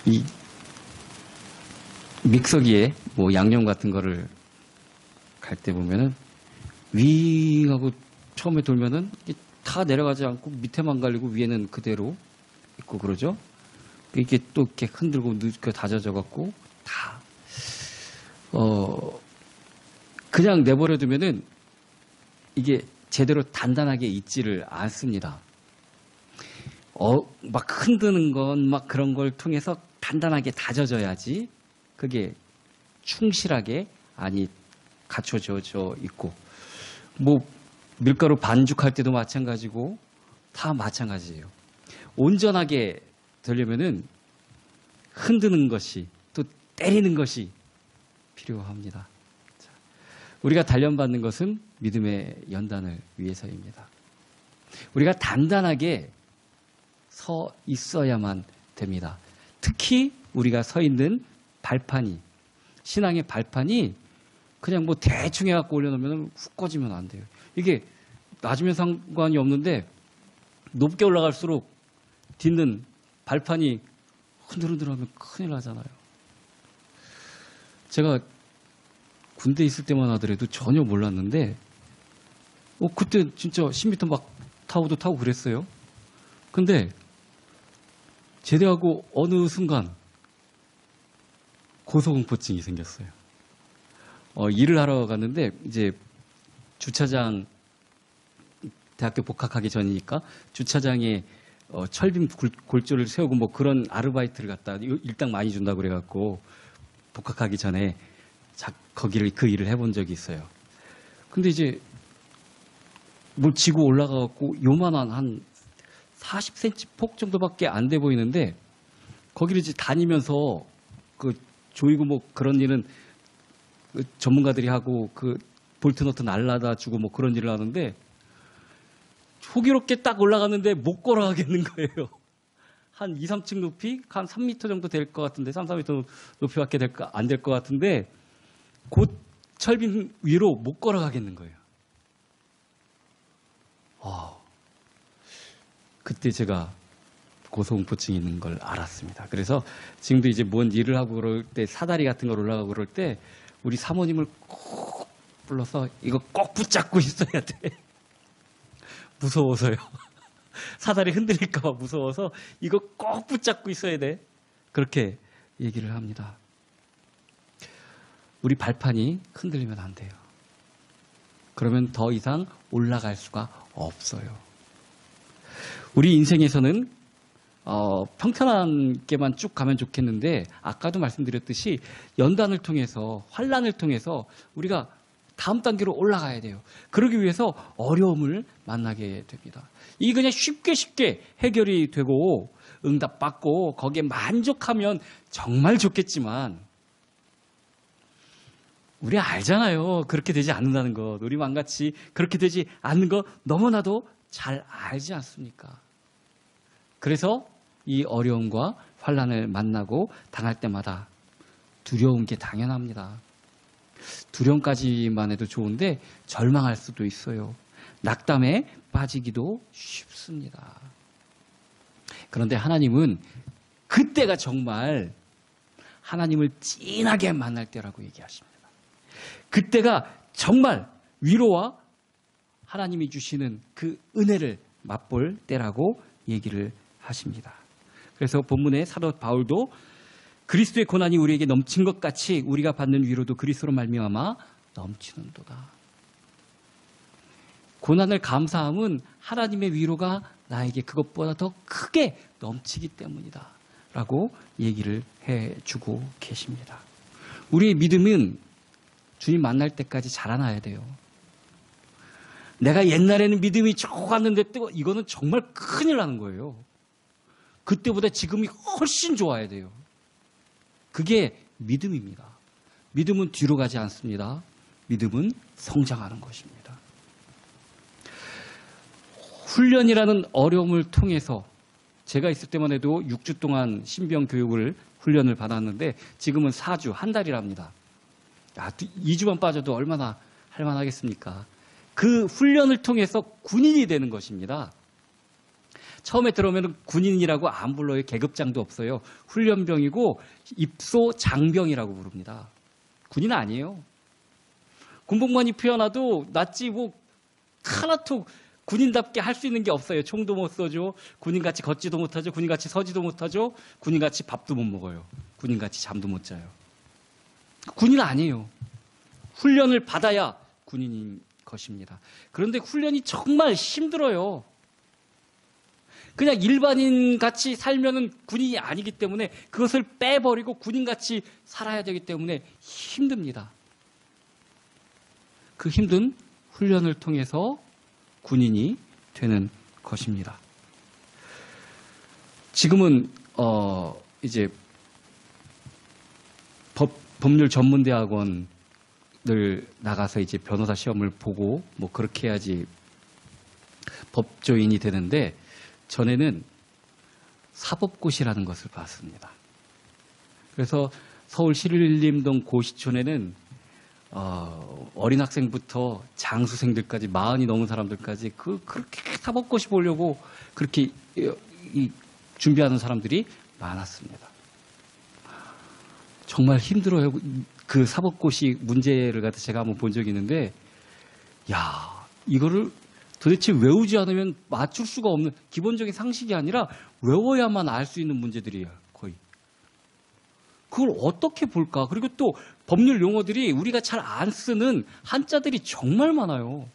이 믹서기에 뭐 양념 같은 거를 갈 때 보면은 위하고 처음에 돌면은 다 내려가지 않고 밑에만 갈리고 위에는 그대로 있고 그러죠. 이게 또 이렇게 흔들고 다져져 갖고 다 그냥 내버려 두면은 이게 제대로 단단하게 있지를 않습니다. 막 흔드는 건 막 그런 걸 통해서 단단하게 다져져야지 그게 충실하게 갖춰져 있고, 뭐 밀가루 반죽할 때도 마찬가지고 다 마찬가지예요. 온전하게 되려면은 흔드는 것이 또 때리는 것이 필요합니다. 자, 우리가 단련받는 것은 믿음의 연단을 위해서입니다. 우리가 단단하게 서 있어야만 됩니다. 특히 우리가 서 있는 발판이, 신앙의 발판이 그냥 뭐 대충 해갖고 올려놓으면 훅 꺼지면 안 돼요. 이게 낮으면 상관이 없는데 높게 올라갈수록 딛는 발판이 흔들흔들하면 큰일 나잖아요. 제가 군대 있을 때만 하더라도 전혀 몰랐는데 그때 진짜 10m 막 타고 그랬어요. 근데 제대하고 어느 순간 고소공포증이 생겼어요. 일을 하러 갔는데 이제 주차장, 대학교 복학하기 전이니까 주차장에 철빙 골조를 세우고 뭐 그런 아르바이트를 갔다 일당 많이 준다고 그래갖고 복학하기 전에 그 일을 해본 적이 있어요. 근데 이제 뭘 지고 올라가갖고 요만한 한 40cm 폭 정도밖에 안 돼 보이는데 거기를 이제 다니면서 그 조이고 뭐 그런 일은 전문가들이 하고 그 볼트너트 날라다 주고 뭐 그런 일을 하는데 호기롭게 딱 올라갔는데 못 걸어가겠는 거예요. 한 2, 3층 높이, 한 3m 정도 될 것 같은데, 3, 4m 높이밖에 안 될 것 같은데 곧 철빙 위로 못 걸어가겠는 거예요. 그때 제가 고소공포증이 있는 걸 알았습니다. 그래서 지금도 이제 뭔 일을 하고 그럴 때 사다리 같은 걸 올라가고 그럴 때 우리 사모님을 꼭 불러서 이거 꼭 붙잡고 있어야 돼. 무서워서요. 사다리 흔들릴까 봐 무서워서 이거 꼭 붙잡고 있어야 돼. 그렇게 얘기를 합니다. 우리 발판이 흔들리면 안 돼요. 그러면 더 이상 올라갈 수가 없어요. 우리 인생에서는 평탄하게만 쭉 가면 좋겠는데 아까도 말씀드렸듯이 연단을 통해서, 환난을 통해서 우리가 다음 단계로 올라가야 돼요. 그러기 위해서 어려움을 만나게 됩니다. 이게 그냥 쉽게 해결이 되고 응답받고 거기에 만족하면 정말 좋겠지만 우리 알잖아요. 그렇게 되지 않는다는 것. 우리 망같이 그렇게 되지 않는 거 너무나도 잘 알지 않습니까? 그래서 이 어려움과 환난을 만나고 당할 때마다 두려운 게 당연합니다. 두려움까지만 해도 좋은데 절망할 수도 있어요. 낙담에 빠지기도 쉽습니다. 그런데 하나님은 그때가 정말 하나님을 진하게 만날 때라고 얘기하십니다. 그때가 정말 위로와 하나님이 주시는 그 은혜를 맛볼 때라고 얘기를 하십니다. 그래서 본문의 사도 바울도 그리스도의 고난이 우리에게 넘친 것 같이 우리가 받는 위로도 그리스도로 말미암아 넘치는도다. 고난을 감사함은 하나님의 위로가 나에게 그것보다 더 크게 넘치기 때문이다 라고 얘기를 해주고 계십니다. 우리의 믿음은 주님 만날 때까지 자라나야 돼요. 내가 옛날에는 믿음이 좋았는데 이거는 정말 큰일 나는 거예요. 그때보다 지금이 훨씬 좋아야 돼요. 그게 믿음입니다. 믿음은 뒤로 가지 않습니다. 믿음은 성장하는 것입니다. 훈련이라는 어려움을 통해서 제가 있을 때만 해도 6주 동안 신병 교육을 훈련을 받았는데 지금은 4주, 한 달이랍니다. 2주만 빠져도 얼마나 할만하겠습니까? 그 훈련을 통해서 군인이 되는 것입니다. 처음에 들어오면 군인이라고 안 불러요. 계급장도 없어요. 훈련병이고 입소 장병이라고 부릅니다. 군인 아니에요. 군복무원이 피어나도 낫지 뭐 하나도 군인답게 할 수 있는 게 없어요. 총도 못 쏘죠. 군인같이 걷지도 못하죠. 군인같이 서지도 못하죠. 군인같이 밥도 못 먹어요. 군인같이 잠도 못 자요. 군인 아니에요. 훈련을 받아야 군인인 것입니다. 그런데 훈련이 정말 힘들어요. 그냥 일반인같이 살면은 군인이 아니기 때문에 그것을 빼버리고 군인같이 살아야 되기 때문에 힘듭니다. 그 힘든 훈련을 통해서 군인이 되는 것입니다. 지금은 이제 법률 전문대학원을 나가서 이제 변호사 시험을 보고 뭐 그렇게 해야지 법조인이 되는데 전에는 사법고시라는 것을 봤습니다. 그래서 서울 신림동 고시촌에는 어린 학생부터 장수생들까지 40이 넘은 사람들까지 그렇게 사법고시 보려고 그렇게 준비하는 사람들이 많았습니다. 정말 힘들어요. 그 사법고시 문제를 갖다 제가 한번 본 적이 있는데, 야, 이거를 도대체 외우지 않으면 맞출 수가 없는 기본적인 상식이 아니라 외워야만 알 수 있는 문제들이에요, 거의. 그걸 어떻게 볼까? 그리고 또 법률 용어들이 우리가 잘 안 쓰는 한자들이 정말 많아요.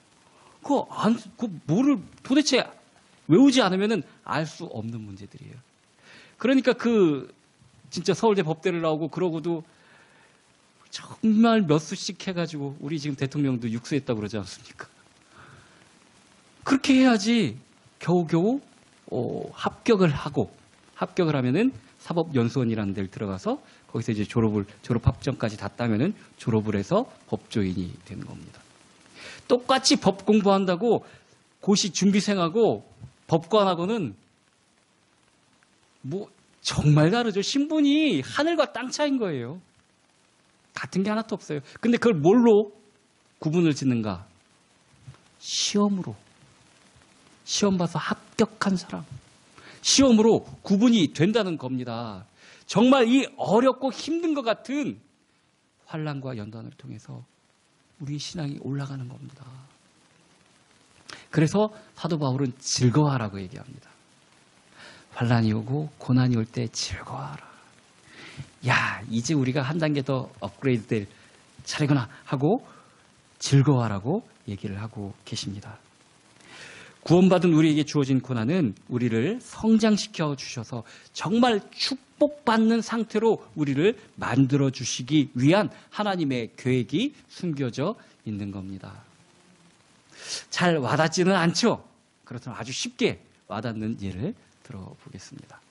뭐를 도대체 외우지 않으면 알 수 없는 문제들이에요. 그러니까 진짜 서울대 법대를 나오고 그러고도 정말 몇 수씩 해가지고 우리 지금 대통령도 육수했다고 그러지 않습니까? 그렇게 해야지 겨우겨우 합격을 하면은 사법연수원이라는 데를 들어가서 거기서 이제 졸업 합정까지 다 따면은 졸업을 해서 법조인이 되는 겁니다. 똑같이 법 공부한다고 고시 준비생하고 법관하고는 뭐 정말 다르죠. 신분이 하늘과 땅 차이인 거예요. 같은 게 하나도 없어요. 근데 그걸 뭘로 구분을 짓는가? 시험으로. 시험 봐서 합격한 사람. 시험으로 구분이 된다는 겁니다. 정말 이 어렵고 힘든 것 같은 환난과 연단을 통해서 우리의 신앙이 올라가는 겁니다. 그래서 사도 바울은 즐거워하라고 얘기합니다. 환난이 오고 고난이 올 때 즐거워하라. 야, 이제 우리가 한 단계 더 업그레이드 될 차례구나 하고 즐거워하라고 얘기를 하고 계십니다. 구원받은 우리에게 주어진 고난은 우리를 성장시켜 주셔서 정말 축복받는 상태로 우리를 만들어 주시기 위한 하나님의 계획이 숨겨져 있는 겁니다. 잘 와닿지는 않죠? 그렇다면 아주 쉽게 와닿는 예를 들어보겠습니다.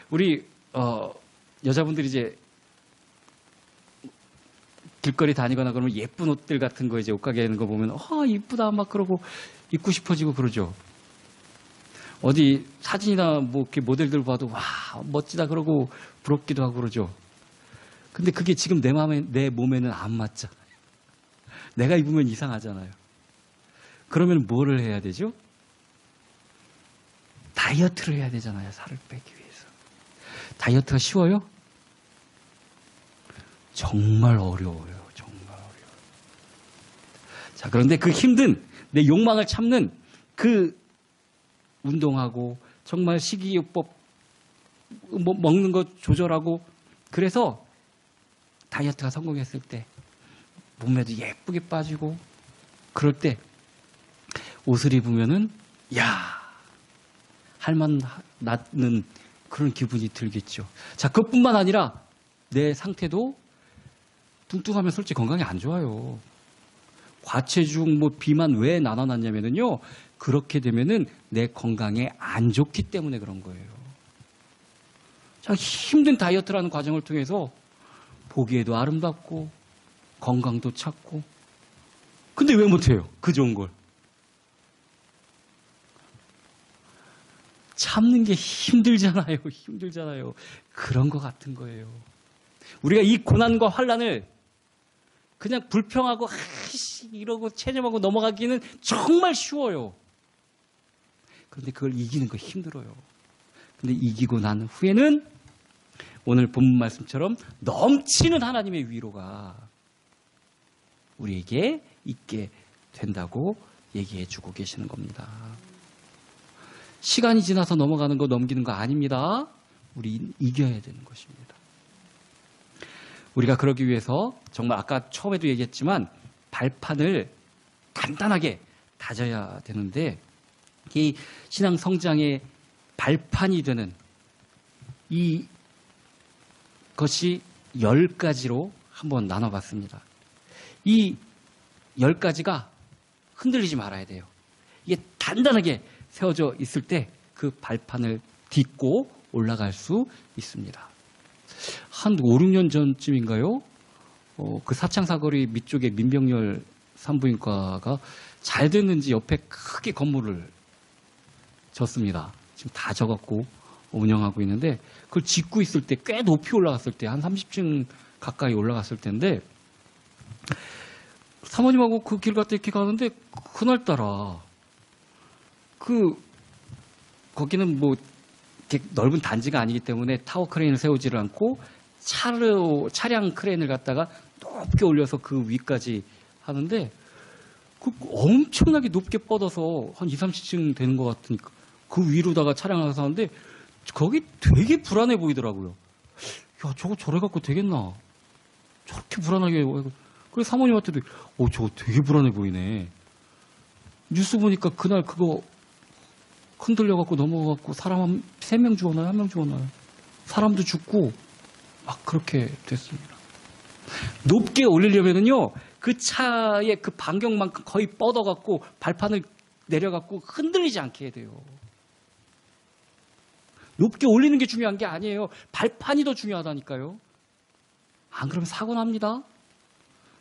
우리 여자분들이 이제 길거리 다니거나 그러면 예쁜 옷들 같은 거 이제 옷가게에 있는 거 보면 이쁘다 막 그러고 입고 싶어지고 그러죠. 어디 사진이나 뭐 이렇게 모델들 봐도 와 멋지다 그러고 부럽기도 하고 그러죠. 근데 그게 지금 내 몸에는 안 맞잖아요. 내가 입으면 이상하잖아요. 그러면 뭐를 해야 되죠? 다이어트를 해야 되잖아요. 살을 빼기 위해서. 다이어트가 쉬워요? 정말 어려워요. 정말 어려워요. 자, 그런데 그 힘든 내 욕망을 참는 그 운동하고 정말 식이요법 먹는 거 조절하고 그래서 다이어트가 성공했을 때 몸매도 예쁘게 빠지고 그럴 때 옷을 입으면은 할만 나는 그런 기분이 들겠죠. 자, 그것뿐만 아니라 내 상태도 뚱뚱하면 솔직히 건강에 안 좋아요. 과체중, 비만 왜 나눠놨냐면요. 그렇게 되면은 내 건강에 안 좋기 때문에 그런 거예요. 자, 힘든 다이어트라는 과정을 통해서 보기에도 아름답고 건강도 찾고 근데 왜 못해요? 그 좋은 걸. 참는 게 힘들잖아요. 힘들잖아요. 그런 것 같은 거예요. 우리가 이 고난과 환난을 그냥 불평하고 이러고 체념하고 넘어가기는 정말 쉬워요. 그런데 그걸 이기는 거 힘들어요. 근데 이기고 난 후에는 오늘 본문 말씀처럼 넘치는 하나님의 위로가 우리에게 있게 된다고 얘기해 주고 계시는 겁니다. 시간이 지나서 넘어가는 거, 넘기는 거 아닙니다. 우리 이겨야 되는 것입니다. 우리가 그러기 위해서 정말 아까 처음에도 얘기했지만 발판을 단단하게 다져야 되는데, 이 신앙 성장의 발판이 되는 이것이 10가지로 한번 나눠봤습니다. 이 10가지가 흔들리지 말아야 돼요. 이게 단단하게 세워져 있을 때 그 발판을 딛고 올라갈 수 있습니다. 한 5, 6년 전쯤인가요? 그 사창사거리 밑쪽에 민병열 산부인과가 잘 됐는지 옆에 크게 건물을 졌습니다. 지금 다 져갖고 운영하고 있는데, 그걸 짓고 있을 때 꽤 높이 올라갔을 때, 한 30층 가까이 올라갔을 때인데, 사모님하고 그 길 갔다 이렇게 가는데, 그날따라, 거기는 뭐, 이렇게 넓은 단지가 아니기 때문에 타워 크레인을 세우지를 않고, 차량 크레인을 갖다가 높게 올려서 그 위까지 하는데, 엄청나게 높게 뻗어서 한 20, 30층 되는 것 같으니까, 그 위로다가 차량을 사는데, 거기 되게 불안해 보이더라고요. 야, 저거 저래 갖고 되겠나? 저렇게 불안하게. 그래서 사모님한테도, 저거 되게 불안해 보이네. 뉴스 보니까 그날 그거 흔들려갖고 넘어가갖고 사람 3명 죽었나요? 1명 죽었나요? 사람도 죽고, 막 그렇게 됐습니다. 높게 올리려면은요, 그 차의 그 반경만큼 거의 뻗어갖고 발판을 내려갖고 흔들리지 않게 해야 돼요. 높게 올리는 게 중요한 게 아니에요. 발판이 더 중요하다니까요. 안 그러면 사고 납니다.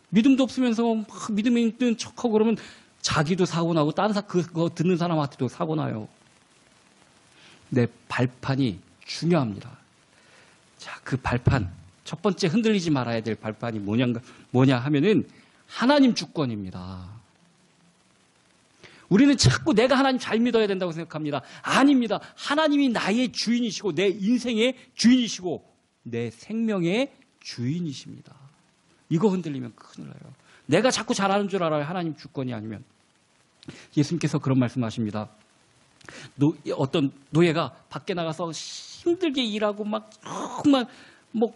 믿음도 없으면서 막 믿음이 있는 척하고 그러면 자기도 사고 나고 다른 그거 듣는 사람한테도 사고 나요. 내 발판이 중요합니다. 자, 그 발판, 첫 번째 흔들리지 말아야 될 발판이 뭐냐 하면은 하나님 주권입니다. 우리는 자꾸 내가 하나님 잘 믿어야 된다고 생각합니다. 아닙니다. 하나님이 나의 주인이시고 내 인생의 주인이시고 내 생명의 주인이십니다. 이거 흔들리면 큰일 나요. 내가 자꾸 잘하는 줄 알아요. 하나님 주권이 아니면. 예수님께서 그런 말씀하십니다. 어떤 노예가 밖에 나가서 힘들게 일하고 막 정말 뭐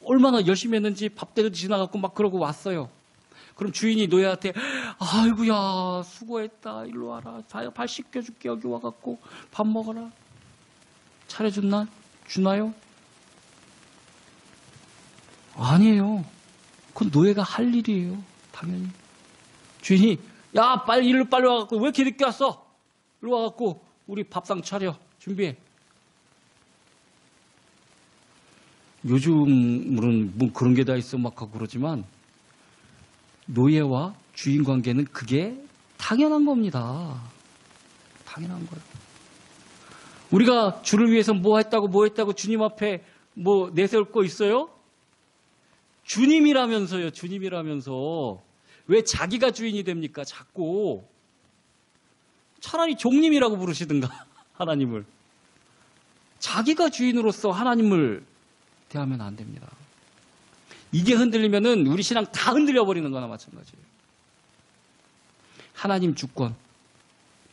얼마나 열심히 했는지 밥때도 지나갔고 막 그러고 왔어요. 그럼 주인이 노예한테 아이고야 수고했다 일로 와라 발 씻겨줄게 여기 와갖고 밥 먹어라 주나요? 아니에요. 그건 노예가 할 일이에요. 당연히. 주인이 야 빨리 일로 빨리 와갖고 왜 이렇게 늦게 왔어? 일로 와갖고 우리 밥상 차려 준비해. 요즘은 뭐 그런 게 다 있어 막 하고 그러지만 노예와 주인 관계는 그게 당연한 겁니다. 당연한 거예요. 우리가 주를 위해서 뭐 했다고 주님 앞에 뭐 내세울 거 있어요? 주님이라면서요. 주님이라면서 왜 자기가 주인이 됩니까? 자꾸 차라리 종님이라고 부르시든가 하나님을. 자기가 주인으로서 하나님을 대하면 안 됩니다. 이게 흔들리면은 우리 신앙 다 흔들려 버리는 거나 마찬가지예요. 하나님 주권,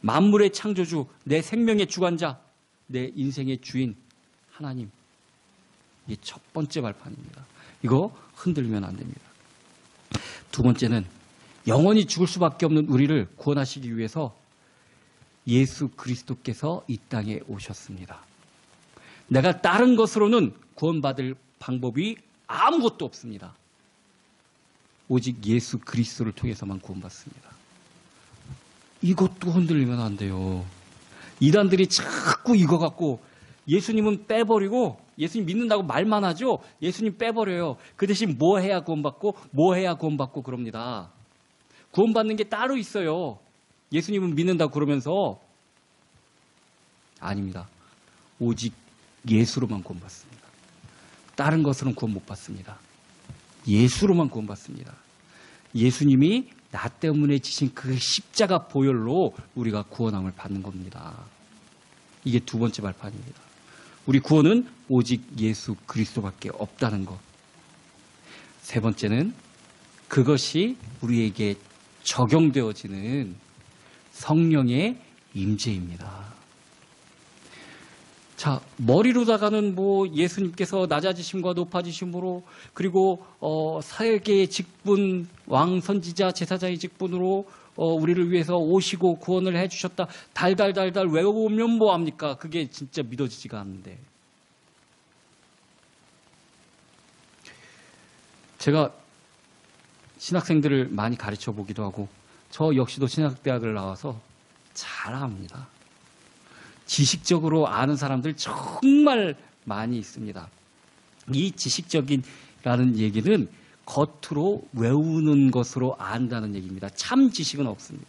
만물의 창조주, 내 생명의 주관자, 내 인생의 주인 하나님. 이게 첫 번째 발판입니다. 이거 흔들리면 안 됩니다. 두 번째는 영원히 죽을 수밖에 없는 우리를 구원하시기 위해서 예수 그리스도께서 이 땅에 오셨습니다. 내가 다른 것으로는 구원받을 방법이 아무것도 없습니다. 오직 예수 그리스도를 통해서만 구원받습니다. 이것도 흔들리면 안 돼요. 이단들이 자꾸 이거 갖고 예수님은 빼버리고 예수님 믿는다고 말만 하죠. 예수님 빼버려요. 그 대신 뭐 해야 구원받고 그럽니다. 구원받는 게 따로 있어요. 예수님은 믿는다고 그러면서 아닙니다. 오직 예수로만 구원받습니다. 다른 것으로는 구원 못 받습니다. 예수로만 구원받습니다. 예수님이 나 때문에 지신 그 십자가 보혈로 우리가 구원함을 받는 겁니다. 이게 두 번째 발판입니다. 우리 구원은 오직 예수 그리스도밖에 없다는 것. 세 번째는 그것이 우리에게 적용되어지는 성령의 임재입니다. 자, 머리로다가는 예수님께서 낮아지심과 높아지심으로 그리고 사회계의 직분, 왕, 선지자, 제사장의 직분으로 우리를 위해서 오시고 구원을 해주셨다. 달달달달 외워보면 뭐합니까? 그게 진짜 믿어지지가 않는데. 제가 신학생들을 많이 가르쳐 보기도 하고 저 역시도 신학대학을 나와서 잘 압니다. 지식적으로 아는 사람들 정말 많이 있습니다. 이 지식적이라는 얘기는 겉으로 외우는 것으로 안다는 얘기입니다. 참 지식은 없습니다.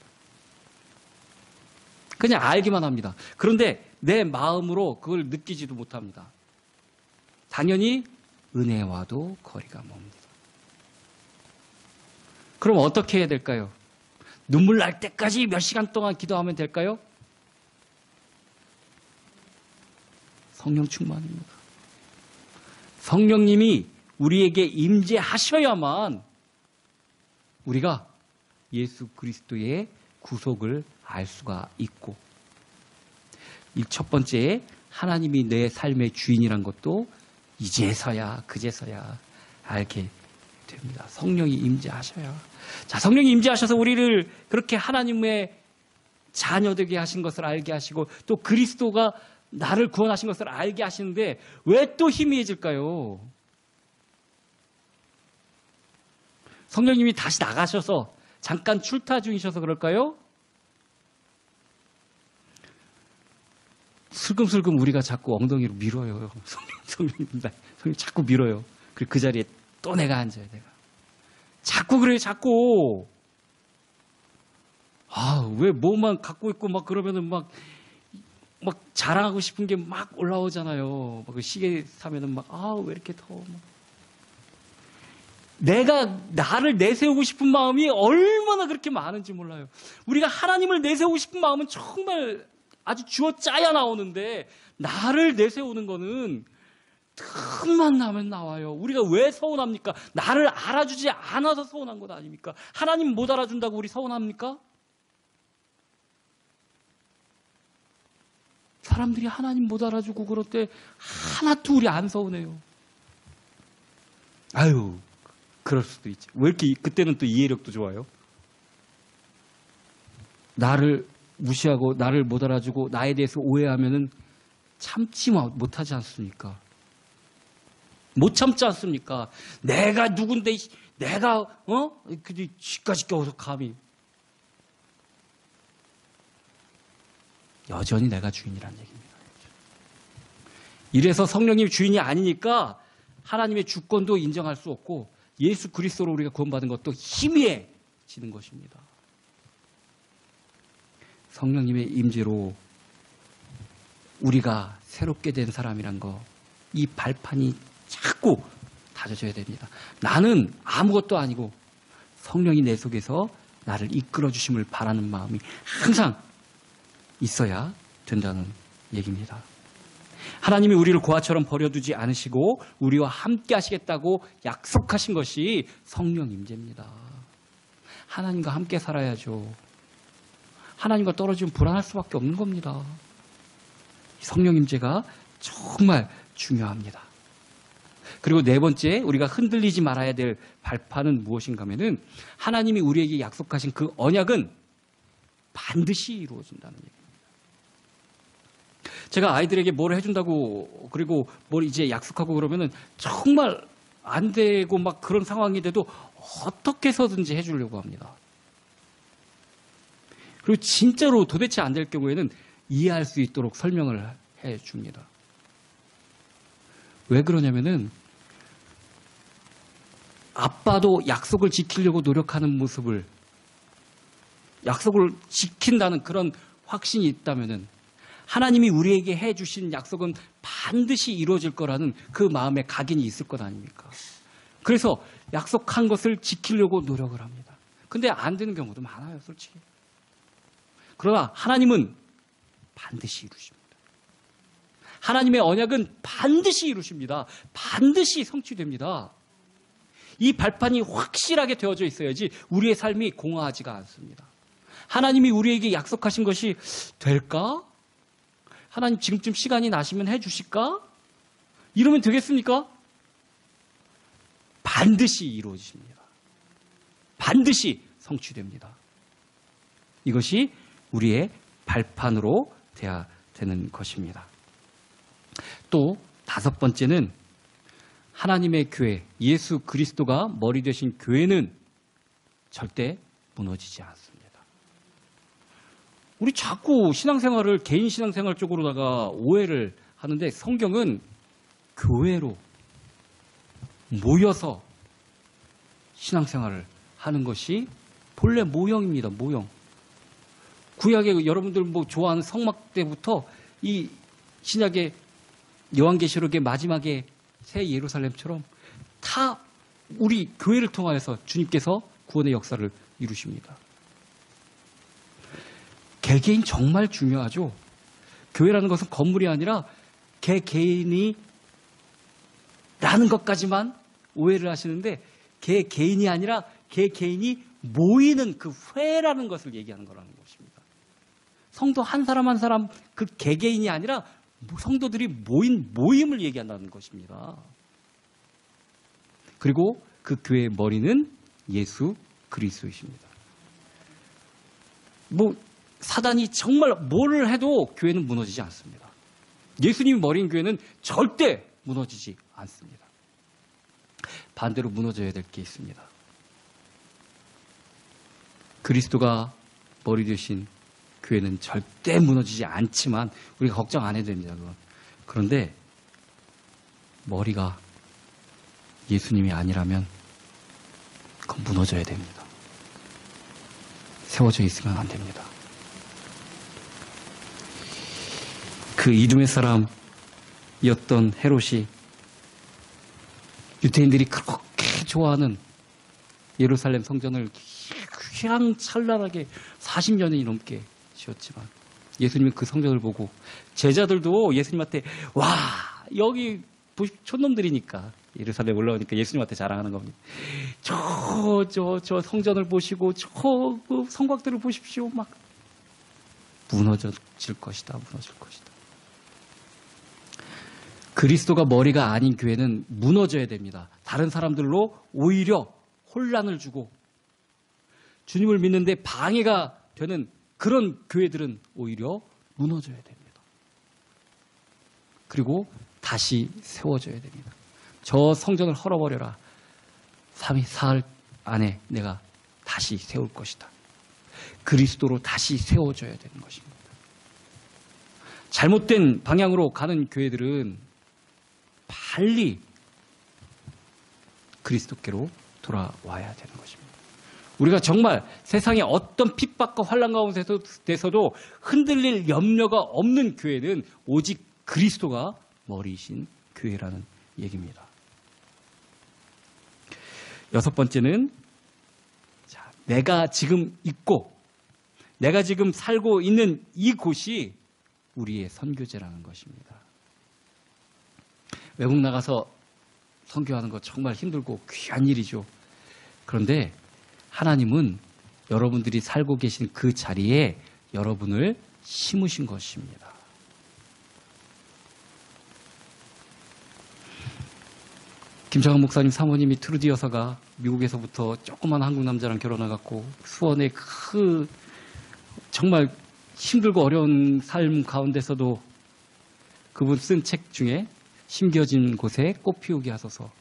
그냥 알기만 합니다. 그런데 내 마음으로 그걸 느끼지도 못합니다. 당연히 은혜와도 거리가 멉니다. 그럼 어떻게 해야 될까요? 눈물 날 때까지 몇 시간 동안 기도하면 될까요? 성령 충만입니다. 성령님이 우리에게 임재하셔야만 우리가 예수 그리스도의 구속을 알 수가 있고, 이 첫 번째 하나님이 내 삶의 주인이란 것도 이제서야 그제서야 알게 됩니다. 성령이 임재하셔야. 자, 성령이 임재하셔서 우리를 그렇게 하나님의 자녀되게 하신 것을 알게 하시고 또 그리스도가 나를 구원하신 것을 알게 하시는데 왜 또 희미해질까요? 성령님이 다시 나가셔서 잠깐 출타 중이셔서 그럴까요? 슬금슬금 우리가 자꾸 엉덩이로 밀어요. 성령님 자꾸 밀어요. 그리고 그 자리에 또 내가 앉아요. 내가 자꾸 그래요. 자꾸. 왜 뭐만 갖고 있고 막 그러면은 막 자랑하고 싶은 게 막 올라오잖아요. 그 시계 사면은 왜 이렇게 더워. 내가 나를 내세우고 싶은 마음이 얼마나 그렇게 많은지 몰라요. 우리가 하나님을 내세우고 싶은 마음은 정말 아주 쥐어짜야 나오는데 나를 내세우는 거는 틈만 나면 나와요. 우리가 왜 서운합니까? 나를 알아주지 않아서 서운한 것 아닙니까? 하나님 못 알아준다고 우리 서운합니까? 사람들이 하나님 못 알아주고 그럴 때 하나도 우리 안 서운해요. 아유, 그럴 수도 있지. 왜 이렇게 그때는 또 이해력도 좋아요? 나를 무시하고 나를 못 알아주고 나에 대해서 오해하면은 참지 못하지 않습니까? 못 참지 않습니까? 내가 누군데 내가 근데 쥐까지 껴서 감히. 여전히 내가 주인이라는 얘기입니다. 이래서 성령님이 주인이 아니니까 하나님의 주권도 인정할 수 없고 예수 그리스도로 우리가 구원받은 것도 희미해지는 것입니다. 성령님의 임재로 우리가 새롭게 된 사람이란 거, 이 발판이 자꾸 다져져야 됩니다. 나는 아무것도 아니고 성령이 내 속에서 나를 이끌어 주심을 바라는 마음이 항상 있어야 된다는 얘기입니다. 하나님이 우리를 고아처럼 버려두지 않으시고 우리와 함께 하시겠다고 약속하신 것이 성령 임재입니다. 하나님과 함께 살아야죠. 하나님과 떨어지면 불안할 수밖에 없는 겁니다. 성령 임재가 정말 중요합니다. 그리고 네 번째, 우리가 흔들리지 말아야 될 발판은 무엇인가 하면은 하나님이 우리에게 약속하신 그 언약은 반드시 이루어진다는 얘기입니다. 제가 아이들에게 뭘 해준다고 그리고 뭘 이제 약속하고 그러면은 정말 안 되고 막 그런 상황이 돼도 어떻게 해서든지 해주려고 합니다. 그리고 진짜로 도대체 안 될 경우에는 이해할 수 있도록 설명을 해줍니다. 왜 그러냐면은 아빠도 약속을 지키려고 노력하는 모습을, 약속을 지킨다는 그런 확신이 있다면은 하나님이 우리에게 해주신 약속은 반드시 이루어질 거라는 그 마음에 각인이 있을 것 아닙니까? 그래서 약속한 것을 지키려고 노력을 합니다. 근데 안 되는 경우도 많아요, 솔직히. 그러나 하나님은 반드시 이루십니다. 하나님의 언약은 반드시 이루십니다. 반드시 성취됩니다. 이 발판이 확실하게 되어져 있어야지 우리의 삶이 공허하지가 않습니다. 하나님이 우리에게 약속하신 것이 될까? 하나님 지금쯤 시간이 나시면 해주실까? 이러면 되겠습니까? 반드시 이루어집니다. 반드시 성취됩니다. 이것이 우리의 발판으로 돼야 되는 것입니다. 또 다섯 번째는 하나님의 교회, 예수 그리스도가 머리 되신 교회는 절대 무너지지 않습니다. 우리 자꾸 신앙생활을 개인 신앙생활 쪽으로다가 오해를 하는데 성경은 교회로 모여서 신앙생활을 하는 것이 본래 모형입니다. 모형. 구약에 여러분들 뭐 좋아하는 성막 때부터 이 신약의 요한계시록의 마지막에 새 예루살렘처럼 다 우리 교회를 통하여서 주님께서 구원의 역사를 이루십니다. 개개인 정말 중요하죠. 교회라는 것은 건물이 아니라 개개인이 라는 것까지만 오해를 하시는데 개개인이 아니라 개개인이 모이는 그 회라는 것을 얘기하는 거라는 것입니다. 성도 한 사람 한 사람 그 개개인이 아니라 성도들이 모인 모임을 얘기한다는 것입니다. 그리고 그 교회의 머리는 예수 그리스도이십니다. 사단이 정말 뭘 해도 교회는 무너지지 않습니다. 예수님이 머리인 교회는 절대 무너지지 않습니다. 반대로 무너져야 될 게 있습니다. 그리스도가 머리 되신 교회는 절대 무너지지 않지만 우리가 걱정 안 해도 됩니다. 그런데 머리가 예수님이 아니라면 그건 무너져야 됩니다. 세워져 있으면 안 됩니다. 그 이두메 사람이었던 헤롯이 유대인들이 그렇게 좋아하는 예루살렘 성전을 휘황찬란하게 40년이 넘게 지었지만 예수님은 그 성전을 보고 제자들도 예수님한테 와 여기 촌놈들이니까 예루살렘 올라오니까 예수님한테 자랑하는 겁니다. 저 성전을 보시고 그 성곽들을 보십시오. 막 무너질 것이다. 무너질 것이다. 그리스도가 머리가 아닌 교회는 무너져야 됩니다. 다른 사람들로 오히려 혼란을 주고 주님을 믿는데 방해가 되는 그런 교회들은 오히려 무너져야 됩니다. 그리고 다시 세워져야 됩니다. 저 성전을 헐어버려라. 3일, 4일 안에 내가 다시 세울 것이다. 그리스도로 다시 세워져야 되는 것입니다. 잘못된 방향으로 가는 교회들은 빨리 그리스도께로 돌아와야 되는 것입니다. 우리가 정말 세상의 어떤 핍박과 환난 가운데서도 흔들릴 염려가 없는 교회는 오직 그리스도가 머리이신 교회라는 얘기입니다. 여섯 번째는 내가 지금 있고 내가 지금 살고 있는 이곳이 우리의 선교제라는 것입니다. 외국 나가서 선교하는 거 정말 힘들고 귀한 일이죠. 그런데 하나님은 여러분들이 살고 계신 그 자리에 여러분을 심으신 것입니다. 김창환 목사님 사모님이 트루디 여사가 미국에서부터 조그만 한국 남자랑 결혼해갖고 수원의 정말 힘들고 어려운 삶 가운데서도 그분 쓴 책 중에 심겨진 곳에 꽃 피우게 하소서.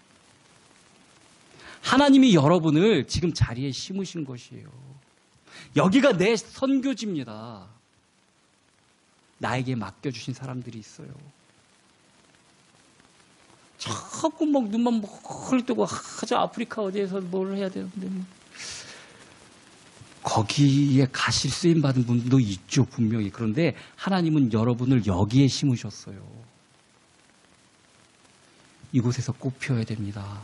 하나님이 여러분을 지금 자리에 심으신 것이에요. 여기가 내 선교지입니다. 나에게 맡겨주신 사람들이 있어요. 자꾸 막 눈만 흘뜨고 저 아프리카 어디에서 뭘 해야 되는데 거기에 가실 쓰임 받은 분도 있죠, 분명히. 그런데 하나님은 여러분을 여기에 심으셨어요. 이곳에서 꽃 피워야 됩니다.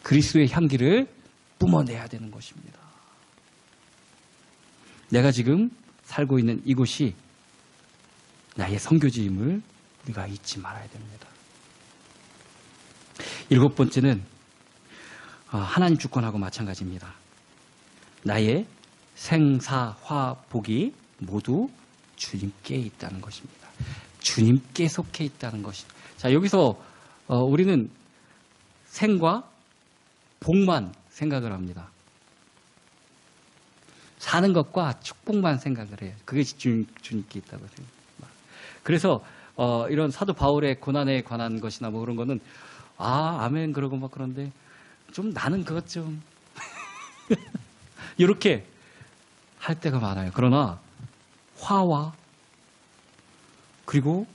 그리스도의 향기를 뿜어내야 되는 것입니다. 내가 지금 살고 있는 이곳이 나의 선교지임을 우리가 잊지 말아야 됩니다. 7번째는 하나님 주권하고 마찬가지입니다. 나의 생사화복이 모두 주님께 있다는 것입니다. 주님께 속해 있다는 것입니다. 자, 여기서 우리는 생과 복만 생각을 합니다. 사는 것과 축복만 생각을 해요. 그게 주님께 있다고 생각합니다. 그래서 이런 사도 바울의 고난에 관한 것이나 뭐 그런 거는 아멘 그러고 막 그런데 좀 나는 그것 좀 이렇게 할 때가 많아요. 그러나 화와 그리고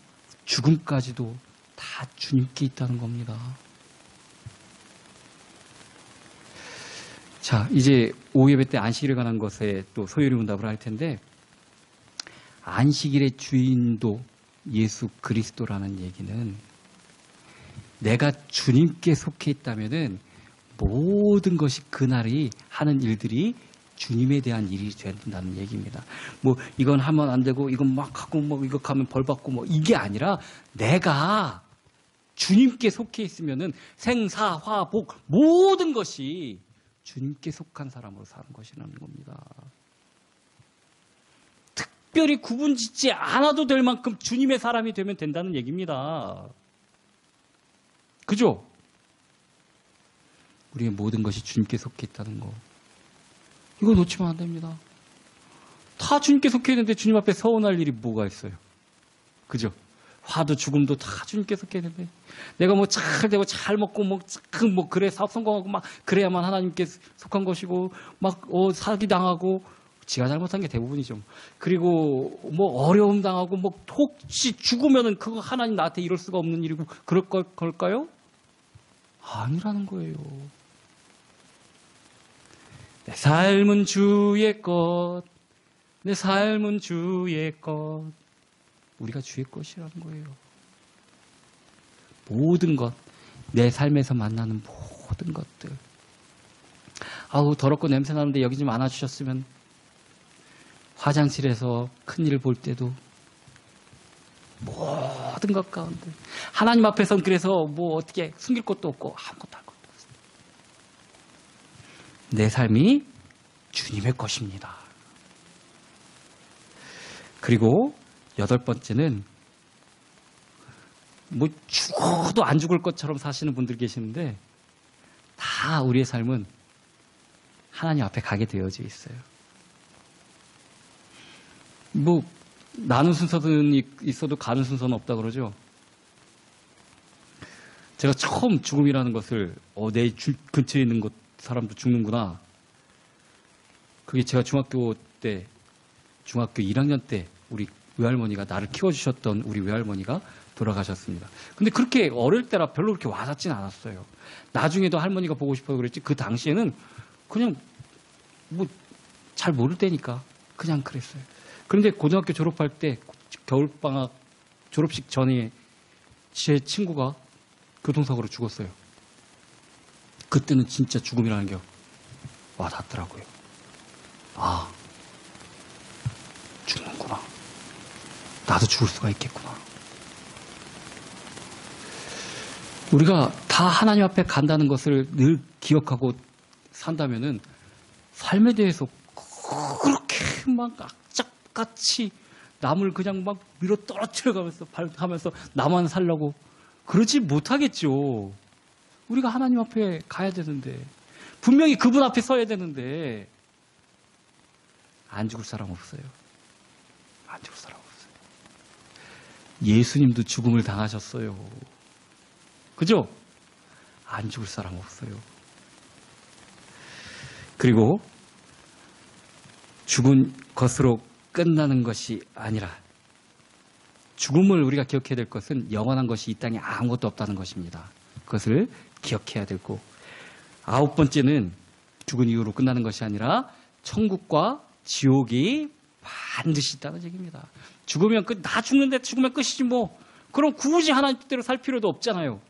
죽음까지도 다 주님께 있다는 겁니다. 자, 이제 오후 예배 때 안식일에 관한 것에 또 소요리 문답을 할 텐데, 안식일의 주인도 예수 그리스도라는 얘기는 내가 주님께 속해 있다면은 모든 것이 그날이 하는 일들이 주님에 대한 일이 된다는 얘기입니다. 뭐 이건 하면 안 되고 이건 막 하고 뭐 이거 하면 벌 받고 뭐 이게 아니라 내가 주님께 속해 있으면은 생사화복 모든 것이 주님께 속한 사람으로 사는 것이라는 겁니다. 특별히 구분짓지 않아도 될 만큼 주님의 사람이 되면 된다는 얘기입니다. 그죠? 우리의 모든 것이 주님께 속해 있다는 거. 이거 놓치면 안 됩니다. 다 주님께 속해 있는데 주님 앞에 서운할 일이 뭐가 있어요? 그죠? 화도 죽음도 다 주님께 속해 있는데 내가 뭐 잘 되고 잘 먹고 뭐 그래 사업 성공하고 막 그래야만 하나님께 속한 것이고 막 사기 당하고 지가 잘못한 게 대부분이죠. 그리고 뭐 어려움 당하고 뭐 혹시 죽으면은 그거 하나님 나한테 이럴 수가 없는 일이고 그럴 걸까요? 아니라는 거예요. 내 삶은 주의 것, 내 삶은 주의 것. 우리가 주의 것이라는 거예요. 모든 것, 내 삶에서 만나는 모든 것들. 아우 더럽고 냄새 나는데 여기 좀 안아주셨으면. 화장실에서 큰일을 볼 때도 모든 것 가운데 하나님 앞에선 그래서 뭐 어떻게 숨길 것도 없고 아무것도 할 것도 없습니다. 내 삶이 주님의 것입니다. 그리고 8번째는 뭐 죽어도 안 죽을 것처럼 사시는 분들 계시는데 다 우리의 삶은 하나님 앞에 가게 되어져 있어요. 뭐 나는 순서는 있어도 가는 순서는 없다 그러죠. 제가 처음 죽음이라는 것을 내 근처에 있는 것 사람도 죽는구나. 그게 제가 중학교 1학년 때 우리 외할머니가 나를 키워주셨던 우리 외할머니가 돌아가셨습니다. 근데 그렇게 어릴 때라 별로 그렇게 와닿진 않았어요. 나중에도 할머니가 보고 싶어서 그랬지 그 당시에는 그냥 뭐 잘 모를 때니까 그냥 그랬어요. 그런데 고등학교 졸업할 때 겨울방학 졸업식 전에 제 친구가 교통사고로 죽었어요. 그때는 진짜 죽음이라는 게 와닿더라고요. 아, 죽는구나. 나도 죽을 수가 있겠구나. 우리가 다 하나님 앞에 간다는 것을 늘 기억하고 산다면은 삶에 대해서 그렇게 막 악착같이 남을 그냥 막 밀어 떨어뜨려 가면서 나만 살려고 그러지 못하겠죠. 우리가 하나님 앞에 가야 되는데 분명히 그분 앞에 서야 되는데 안 죽을 사람 없어요. 안 죽을 사람 없어요. 예수님도 죽음을 당하셨어요. 그죠? 안 죽을 사람 없어요. 그리고 죽은 것으로 끝나는 것이 아니라 죽음을 우리가 기억해야 될 것은 영원한 것이 이 땅에 아무것도 없다는 것입니다. 그것을 기억해야 되고 9번째는 죽은 이후로 끝나는 것이 아니라 천국과 지옥이 반드시 있다는 얘기입니다. 죽으면 나 죽는데 죽으면 끝이지 뭐. 그럼 굳이 하나님 뜻대로 살 필요도 없잖아요.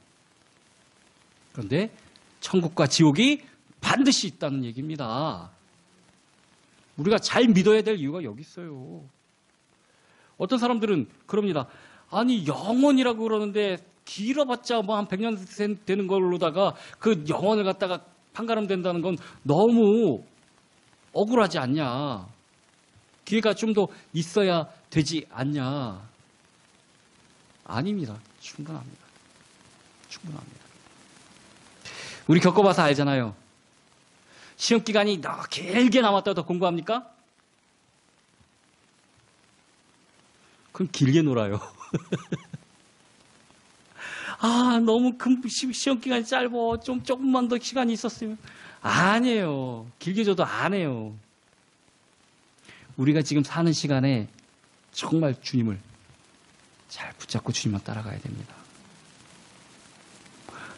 그런데 천국과 지옥이 반드시 있다는 얘기입니다. 우리가 잘 믿어야 될 이유가 여기 있어요. 어떤 사람들은 그럽니다. 아니 영원이라고 그러는데 길어봤자 뭐 한 100년 되는 걸로다가 그 영원을 갖다가 판가름 된다는 건 너무 억울하지 않냐. 기회가 좀 더 있어야 되지 않냐. 아닙니다. 충분합니다. 충분합니다. 우리 겪어봐서 알잖아요. 시험 기간이 길게 남았다고 공부합니까? 그럼 길게 놀아요. 아, 너무 시험 기간이 짧어. 조금만 더 시간이 있었으면. 아니에요. 길게 줘도 안 해요. 우리가 지금 사는 시간에 정말 주님을 잘 붙잡고 주님만 따라가야 됩니다.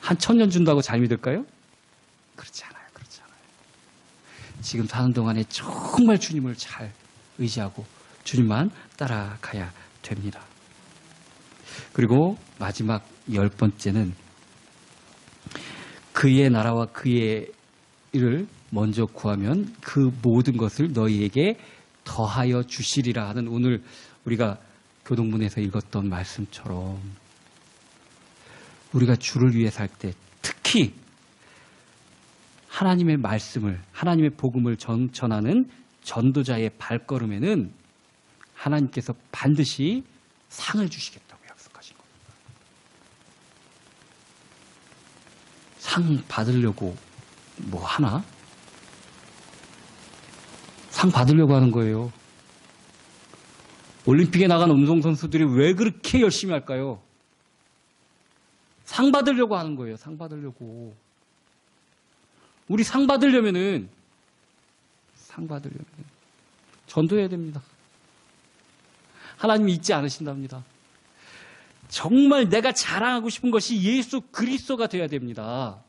한 1000년 준다고 잘 믿을까요? 그렇지 않아요. 그렇지 않아요. 지금 사는 동안에 정말 주님을 잘 의지하고 주님만 따라가야 됩니다. 그리고 마지막 10번째는 그의 나라와 그의 일을 먼저 구하면 그 모든 것을 너희에게 더하여 주시리라 하는 오늘 우리가 교동문에서 읽었던 말씀처럼 우리가 주를 위해 살 때 특히 하나님의 말씀을 하나님의 복음을 전하는 전도자의 발걸음에는 하나님께서 반드시 상을 주시겠다고 약속하신 겁니다. 상 받으려고 뭐 하나? 상 받으려고 하는 거예요. 올림픽에 나간 운동선수들이 왜 그렇게 열심히 할까요? 상 받으려고 하는 거예요. 상 받으려고. 우리 상 받으려면은 전도해야 됩니다. 하나님이 잊지 않으신답니다. 정말 내가 자랑하고 싶은 것이 예수 그리스도가 되어야 됩니다.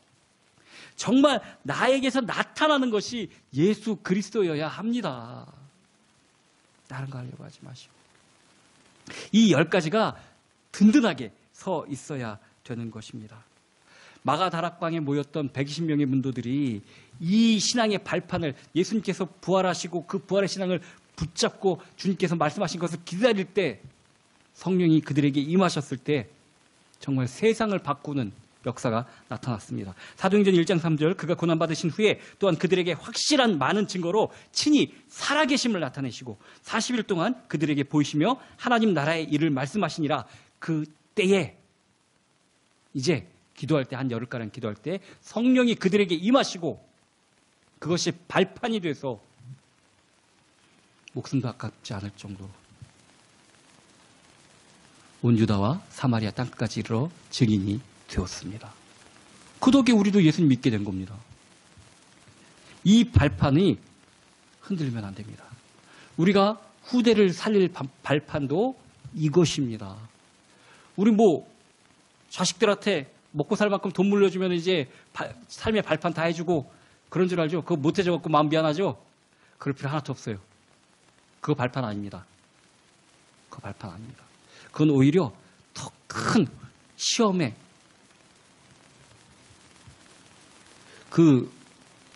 정말 나에게서 나타나는 것이 예수 그리스도여야 합니다. 다른 거 하려고 하지 마시고. 이 10가지가 든든하게 서 있어야 되는 것입니다. 마가다락방에 모였던 120명의 문도들이 이 신앙의 발판을 예수님께서 부활하시고 그 부활의 신앙을 붙잡고 주님께서 말씀하신 것을 기다릴 때 성령이 그들에게 임하셨을 때 정말 세상을 바꾸는 역사가 나타났습니다. 사도행전 1장 3절 그가 고난받으신 후에 또한 그들에게 확실한 많은 증거로 친히 살아계심을 나타내시고 40일 동안 그들에게 보이시며 하나님 나라의 일을 말씀하시니라. 그 때에 이제 기도할 때 한 열흘가량 기도할 때 성령이 그들에게 임하시고 그것이 발판이 돼서 목숨도 아깝지 않을 정도로 온 유다와 사마리아 땅끝까지 이르러 증인이 되었습니다. 그 덕에 우리도 예수님 믿게 된 겁니다. 이 발판이 흔들리면 안 됩니다. 우리가 후대를 살릴 발판도 이것입니다. 우리 자식들한테 먹고 살 만큼 돈 물려주면 이제 삶의 발판 다 해주고 그런 줄 알죠? 그거 못 해줘갖고 마음 미안하죠? 그럴 필요 하나도 없어요. 그거 발판 아닙니다. 그거 발판 아닙니다. 그건 오히려 더 큰 시험에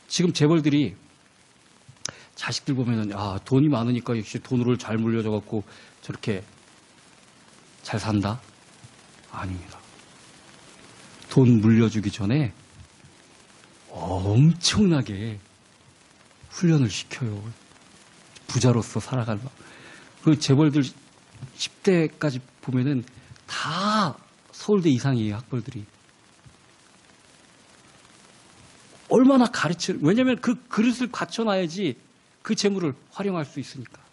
지금 재벌들이 자식들 보면은 돈이 많으니까 역시 돈으로 잘 물려줘갖고 저렇게 잘 산다? 아닙니다. 돈 물려주기 전에 엄청나게 훈련을 시켜요. 부자로서 살아갈 막. 그 재벌들 10대까지 보면은 다 서울대 이상이에요, 학벌들이. 얼마나 왜냐면 그 그릇을 갖춰놔야지 그 재물을 활용할 수 있으니까.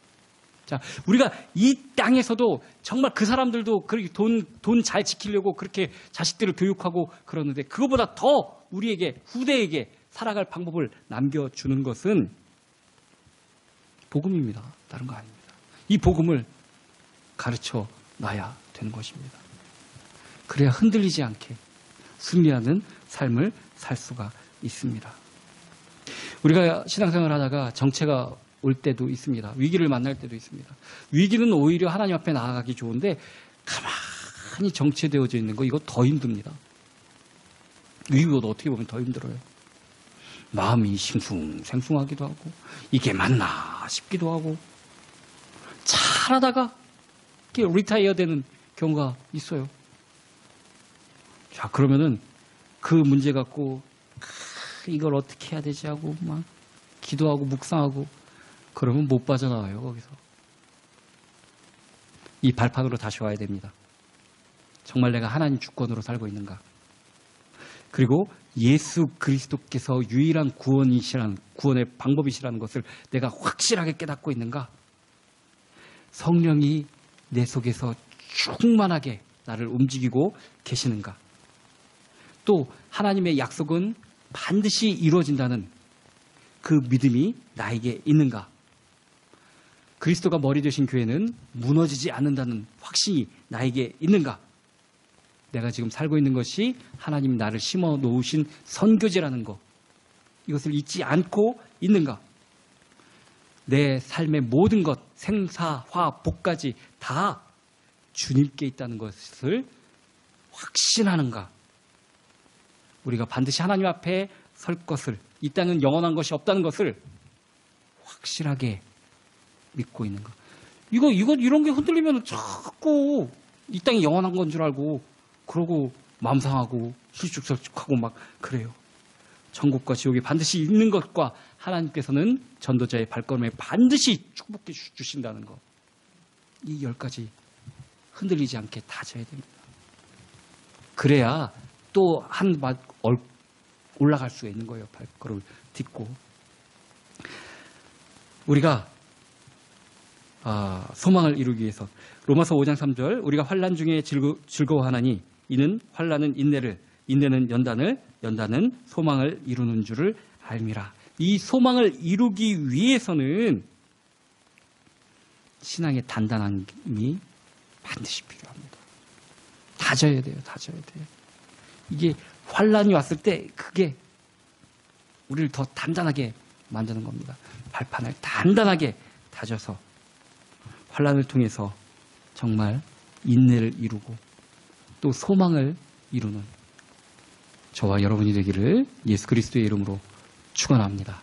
자, 우리가 이 땅에서도 정말 그 사람들도 그렇게 돈 잘 지키려고 그렇게 자식들을 교육하고 그러는데 그거보다 더 우리에게, 후대에게 살아갈 방법을 남겨주는 것은 복음입니다. 다른 거 아닙니다. 이 복음을 가르쳐 놔야 되는 것입니다. 그래야 흔들리지 않게 승리하는 삶을 살 수가 있습니다. 우리가 신앙생활을 하다가 정체가 올 때도 있습니다. 위기를 만날 때도 있습니다. 위기는 오히려 하나님 앞에 나아가기 좋은데 가만히 정체되어져 있는 거 이거 더 힘듭니다. 위기보다 어떻게 보면 더 힘들어요. 마음이 싱숭생숭하기도 하고 이게 맞나 싶기도 하고 잘하다가 리타이어 되는 경우가 있어요. 자, 그러면은 그 문제 갖고 이걸 어떻게 해야 되지 하고 막 기도하고 묵상하고 그러면 못 빠져나와요. 거기서 이 발판으로 다시 와야 됩니다. 정말 내가 하나님 주권으로 살고 있는가? 그리고 예수 그리스도께서 유일한 구원의 방법이시라는 것을 내가 확실하게 깨닫고 있는가? 성령이 내 속에서 충만하게 나를 움직이고 계시는가? 또 하나님의 약속은 반드시 이루어진다는 그 믿음이 나에게 있는가? 그리스도가 머리 되신 교회는 무너지지 않는다는 확신이 나에게 있는가? 내가 지금 살고 있는 것이 하나님이 나를 심어 놓으신 선교지라는 것, 이것을 잊지 않고 있는가? 내 삶의 모든 것, 생사, 화, 복까지 다 주님께 있다는 것을 확신하는가? 우리가 반드시 하나님 앞에 설 것을, 이 땅은 영원한 것이 없다는 것을 확실하게 믿고 있는가? 이런 게 흔들리면 자꾸 이 땅이 영원한 건 줄 알고 그러고 마음 상하고 실축설축하고 막 그래요. 천국과 지옥이 반드시 있는 것과 하나님께서는 전도자의 발걸음에 반드시 축복해 주신다는 것. 이 10가지 흔들리지 않게 다져야 됩니다. 그래야 또 한 발 올라갈 수가 있는 거예요. 발걸음을 딛고. 우리가 소망을 이루기 위해서 로마서 5장 3절 우리가 환난 중에 즐거워하나니 이는 환난은 인내를, 인내는 연단을, 연단은 소망을 이루는 줄을 알미라. 이 소망을 이루기 위해서는 신앙의 단단함이 반드시 필요합니다. 다져야 돼요. 다져야 돼요. 이게 환난이 왔을 때 그게 우리를 더 단단하게 만드는 겁니다. 발판을 단단하게 다져서 환난을 통해서 정말 인내를 이루고 또 소망을 이루는 저와 여러분이 되기를 예수 그리스도의 이름으로 축원합니다.